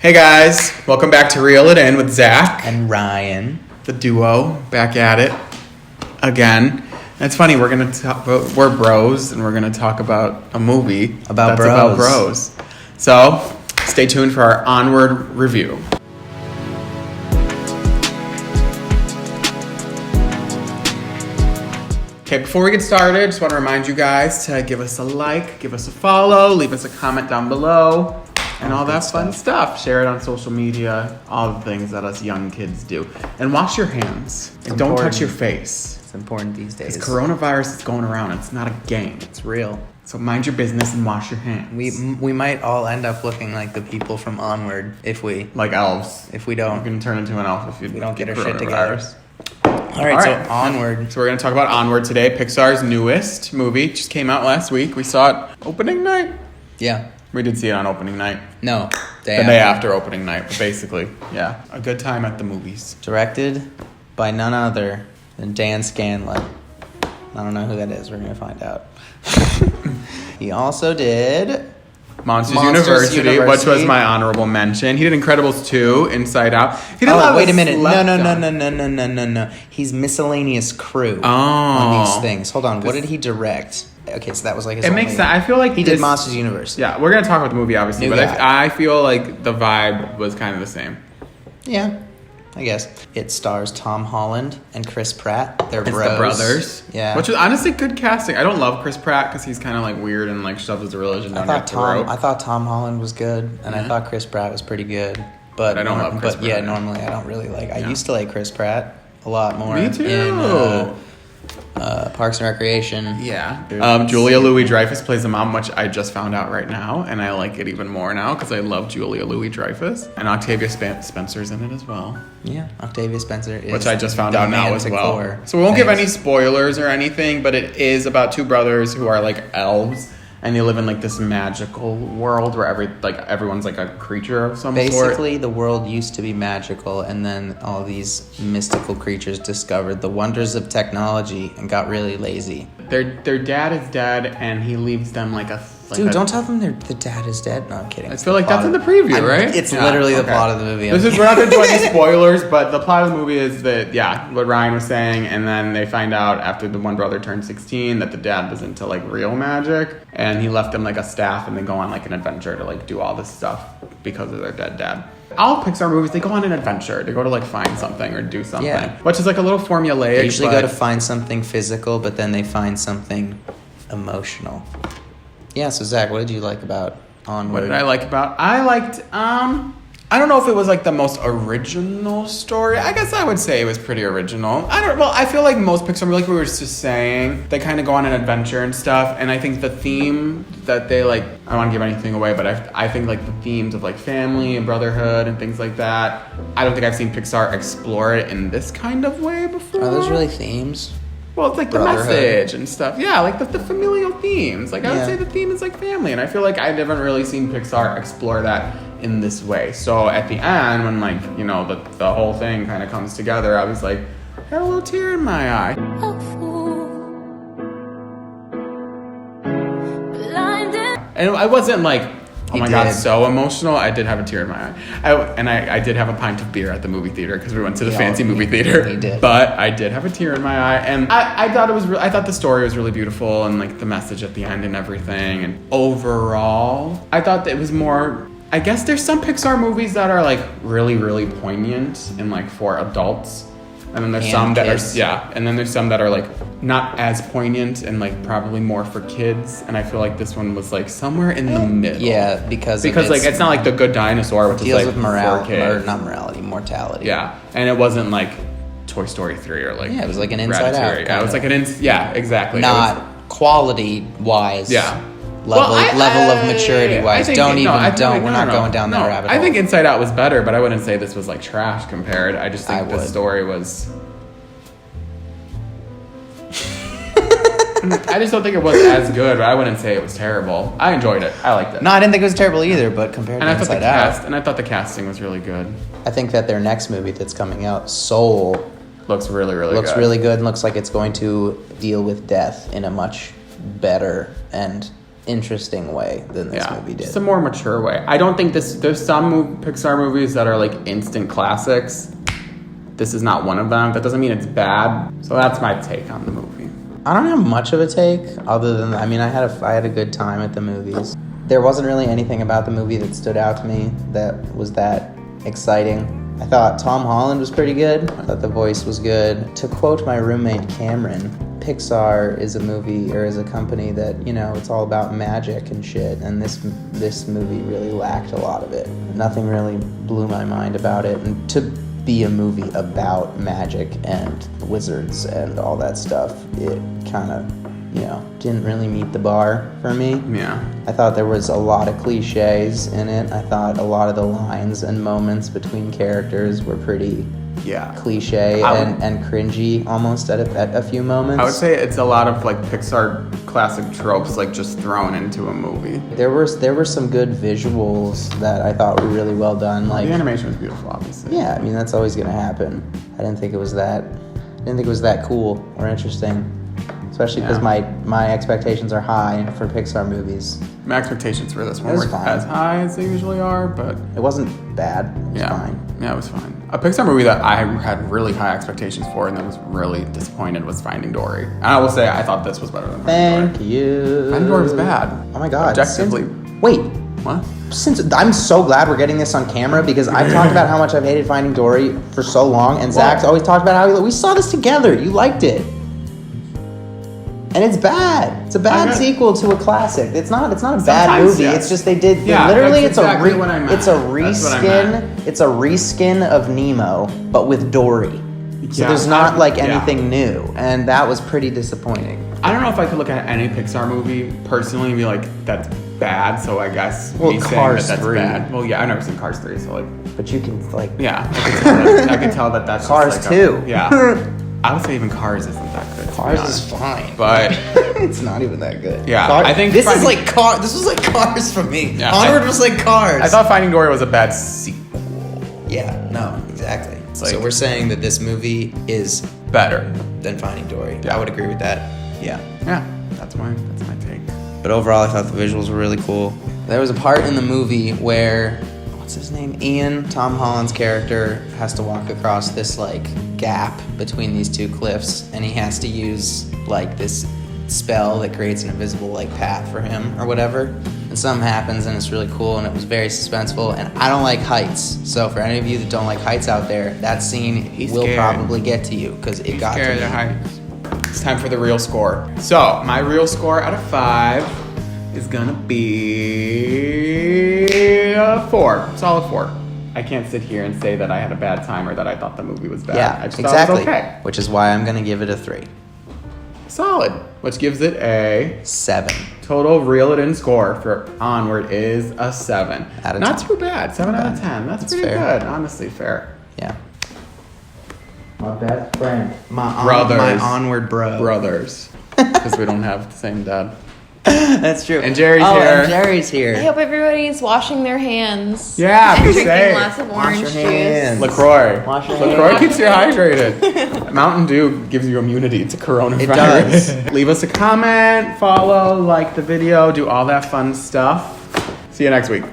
Hey guys, welcome back to Reel It In with Zach and Ryan, the duo, back at it again. And it's funny, we're bros, and we're gonna talk about a movie about bros. So stay tuned for our Onward review. Okay, before we get started, just want to remind you guys to give us a like, give us a follow, leave us a comment down below. And all that fun stuff. Share it on social media, all the things that us young kids do. And wash your hands. And don't touch your face. It's important these days. Because coronavirus is going around. It's not a game. It's real. So mind your business and wash your hands. We might all end up looking like the people from Onward if we... Like elves. If we don't. You can turn into an elf if we don't get our shit together. All right, so Onward. So we're going to talk about Onward today. Pixar's newest movie. Just came out last week. We saw it opening night. Yeah. We did see it on opening night. No. The day after opening night, but basically, yeah. A good time at the movies. Directed by none other than Dan Scanlon. I don't know who that is. We're going to find out. He also did... Monsters University, which was my honorable mention. He did Incredibles 2, Inside Out. He did wait a minute. No. He's miscellaneous crew on these things. Hold on. What did he direct? Okay, so that was like his makes sense. I feel like he did Monsters University. Yeah, we're going to talk about the movie, obviously, but I feel like the vibe was kind of the same. Yeah, I guess. It stars Tom Holland and Chris Pratt. They're the brothers. Yeah. Which was honestly good casting. I don't love Chris Pratt because he's kind of like weird and like shoves his religion down your throat. I thought Tom Holland was good, and I thought Chris Pratt was pretty good. But I don't love Chris Pratt. Yeah, normally I don't really like... I used to like Chris Pratt a lot more. Me too. In Parks and Recreation. Yeah. Julia Louis-Dreyfus plays the mom, which I just found out right now, and I like it even more now because I love Julia Louis-Dreyfus. And Octavia Spencer's in it as well. Yeah, Octavia Spencer is... Which I just found out now as well. So we won't give any spoilers or anything, but it is about two brothers who are like elves. And they live in like this magical world where everyone's like a creature of some sort. Basically, the world used to be magical, and then all these mystical creatures discovered the wonders of technology and got really lazy. Their dad is dead, and he leaves them like a... Dude, don't tell them the dad is dead. No, I'm kidding. I feel like that's in the preview, right? It's literally the plot of the movie. We're not going to do any spoilers, but the plot of the movie is that, what Ryan was saying, and then they find out after the one brother turned 16 that the dad was into like real magic, and he left them like a staff, and they go on like an adventure to like do all this stuff because of their dead dad. All Pixar movies, they go on an adventure. They go to like find something or do something, which is like a little formulaic. They usually go to find something physical, but then they find something emotional. Yeah, so Zach, what did you like about Onward? What did I like about? I liked, I don't know if it was like the most original story. I guess I would say it was pretty original. I feel like most Pixar, like we were just saying, they kind of go on an adventure and stuff. And I think the theme that they like, I don't want to give anything away, but I think like the themes of like family and brotherhood and things like that, I don't think I've seen Pixar explore it in this kind of way before. Are those really themes? Well, it's like the message and stuff. Yeah, like the familial themes. Like I would say the theme is like family. And I feel like I haven't really seen Pixar explore that in this way. So at the end, when like, you know, the whole thing kind of comes together, I was like, I had a little tear in my eye. And I wasn't like, oh my God, so emotional. I did have a tear in my eye. I did have a pint of beer at the movie theater because we went to the fancy movie theater. He did. But I did have a tear in my eye. And I thought I thought the story was really beautiful and like the message at the end and everything. And overall, I thought that it was more... I guess there's some Pixar movies that are like really, really poignant and like for adults. And then there's some that are, and then there's some that are like not as poignant and like probably more for kids. And I feel like this one was like somewhere in the middle. Yeah, because like it's not like The Good Dinosaur, which is like with morality, for or not morality, mortality. Yeah, and it wasn't like Toy Story 3 or like it was like an Inside Out. Yeah, it was like an exactly. Not quality wise. Yeah. Level of maturity wise. We're not going down that rabbit hole. I think Inside Out was better, but I wouldn't say this was like trash compared. I just think the story was... I just don't think it was as good, but I wouldn't say it was terrible. I enjoyed it. I liked it. No, I didn't think it was terrible either, but compared to Inside Out... And I thought the casting was really good. I think that their next movie that's coming out, Soul... Looks really, really good. Looks really good and looks like it's going to deal with death in a much better and interesting way than this movie did. Just a more mature way. I don't think there's some Pixar movies that are like instant classics. This is not one of them. That doesn't mean it's bad. So that's my take on the movie. I don't have much of a take other than, I mean, I had a good time at the movies. There wasn't really anything about the movie that stood out to me that was that exciting. I thought Tom Holland was pretty good. I thought the voice was good. To quote my roommate Cameron, Pixar is a movie or is a company that, you know, it's all about magic and shit, and this movie really lacked a lot of it. Nothing really blew my mind about it, and to be a movie about magic and wizards and all that stuff, it kind of, you know, didn't really meet the bar for me. Yeah. I thought there was a lot of cliches in it. I thought a lot of the lines and moments between characters were pretty cliche and cringy almost at a few moments. I would say it's a lot of like Pixar classic tropes like just thrown into a movie. There were some good visuals that I thought were really well done. Like the animation was beautiful, obviously. Yeah, I mean that's always gonna happen. I didn't think it was that cool or interesting. Especially because my expectations are high for Pixar movies. My expectations for this one weren't as high as they usually are, but it wasn't bad. It was fine. Yeah, it was fine. A Pixar movie that I had really high expectations for and then was really disappointed was Finding Dory. And I will say I thought this was better than Finding Dory. Thank you. Finding Dory was bad. Oh my god. Objectively. Wait. What? I'm so glad we're getting this on camera because I've talked about how much I've hated Finding Dory for so long, and Zach's always talked about how we saw this together. You liked it. And it's bad. It's a bad sequel to a classic. It's not a bad movie. Yes. It's just they literally it's exactly what I meant. It's a reskin. It's a reskin of Nemo, but with Dory. So there's not like anything new, and that was pretty disappointing. I don't know if I could look at any Pixar movie personally and be like, that's bad. So I guess me saying that's 3. Bad. Well, yeah, I've never seen Cars 3, so like. But you can like. Yeah, I can tell that that's Cars just like 2. Yeah. I would say even Cars isn't that good. Cars is fine, but it's not even that good. Yeah, I think this was like Cars for me. Yeah, Onward was like Cars. I thought Finding Dory was a bad sequel. Yeah, no, exactly. So we're saying that this movie is better than Finding Dory. Yeah. I would agree with that. Yeah. Yeah, that's my take. But overall, I thought the visuals were really cool. There was a part in the movie where, what's his name? Ian, Tom Holland's character, has to walk across this like gap between these two cliffs, and he has to use like this spell that creates an invisible like path for him or whatever. And something happens, and it's really cool, and it was very suspenseful. And I don't like heights, so for any of you that don't like heights out there, that scene will probably get to you because it got to me. Heights. It's time for the real score. So my real score out of 5 is gonna be a 4. Solid 4. I can't sit here and say that I had a bad time or that I thought the movie was bad. Yeah, I just exactly. thought it was okay. Which is why I'm gonna give it a 3. Solid. Which gives it a 7. Total reel it in score for Onward is a 7. Out of Not 10. too bad. 7 out of 10. That's pretty fair. good. Honestly, fair. Yeah. My best friend. My Brothers. My Onward bro. Brothers. Because we don't have the same dad. That's true. And Jerry's here. And Jerry's here. I hope everybody's washing their hands. Yeah, and be drinking safe. lots of Wash orange your juice. hands. LaCroix. Wash your LaCroix hands. keeps you hydrated. Mountain Dew gives you immunity to coronavirus. It does. Leave us a comment, follow, like the video, do all that fun stuff. See you next week.